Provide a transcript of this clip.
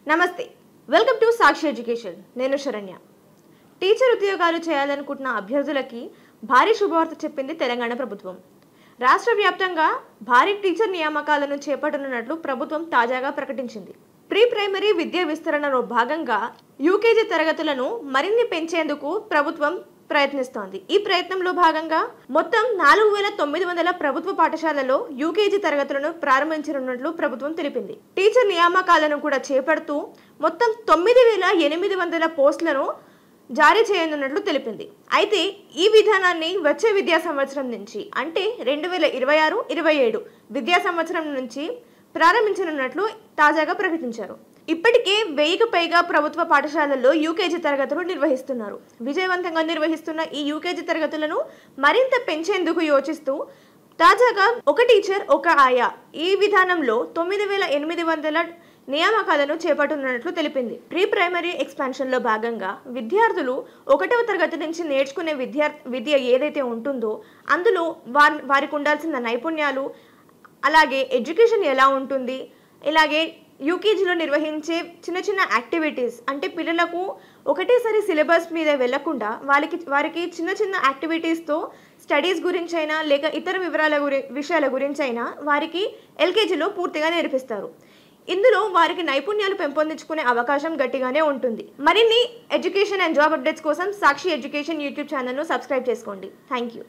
నమస్తే, welcome to Sakshi education. నేను Saranya. Teacher ఉద్యోగాలు చేయాలనుకుంటున్న అభ్యర్థులకి భారీ శుభవార్త చెప్పింది తెలంగాణ ప్రభుత్వం. రాష్ట్ర వ్యాప్తంగా భారీ టీచర్ నియామకాలను చేపట్టనున్నట్లు ప్రభుత్వం తాజాగా ప్రకటించింది. ప్రీ ప్రైమరీ విద్యా విస్తరణలో భాగంగా యూకేజీ తరగతులను మరిన్ని పెంచేందుకు ప్రభుత్వం ప్రయత్నిస్తోంది. ఈ ప్రయత్నంలో భాగంగా మొత్తం 4900 ప్రభుత్వ పాఠశాలలో యూకేజీ తరగతులను ప్రారంభించనున్నట్లు ప్రభుత్వం తెలిపింది. టీచర్ నియామకాలను కూడా చేపడుతూ మొత్తం 9800 పోస్టులను జారీ చేయనున్నట్లు తెలిపింది. అయితే ఈ విధానాన్ని వచ్చే విద్యా సంవత్సరం నుంచి అంటే 2026-27 విద్యా సంవత్సరం నుంచి ప్రారంభించనున్నట్లు తాజాగా ప్రకటించారు. ఇప్పటికే 1000కు పైగా ప్రభుత్వ పాఠశాలల్లో యూకేజీ తరగతులు నిర్వహిస్తున్నారు. విజయవంతంగా నిర్వహిస్తున్న ఈ యూకేజీ తరగతులను మరింత పెంచేందుకు యోచిస్తూ తాజాగా ఒక టీచర్ ఒక ఆయా ఈ విధానంలో 9800 నియామకాలను చేపట్టనున్నట్లు తెలిపింది. ప్రీ ప్రైమరీ ఎక్స్పాన్షన్లో భాగంగా విద్యార్థులు 1వ తరగతి నుంచి నేర్చుకునే విద్య ఏదైతే ఉంటుందో అందులో వారికి ఉండాల్సిన నైపుణ్యాలు, అలాగే ఎడ్యుకేషన్ ఎలా ఉంటుంది, ఇలాగే యూకేజీలో నిర్వహించే చిన్న చిన్న యాక్టివిటీస్ అంటే పిల్లలకు ఒకటేసారి సిలబస్ మీద వెళ్లకుండా వారికి చిన్న చిన్న యాక్టివిటీస్తో స్టడీస్ గురించైనా లేక ఇతర విషయాల గురించైనా వారికి ఎల్కేజీలో పూర్తిగా నేర్పిస్తారు. ఇందులో వారికి నైపుణ్యాలు పెంపొందించుకునే అవకాశం గట్టిగానే ఉంటుంది. మరిన్ని ఎడ్యుకేషన్ అండ్ జాబ్ అప్డేట్స్ కోసం సాక్షి ఎడ్యుకేషన్ యూట్యూబ్ ఛానల్ను సబ్స్క్రైబ్ చేసుకోండి. Thank you.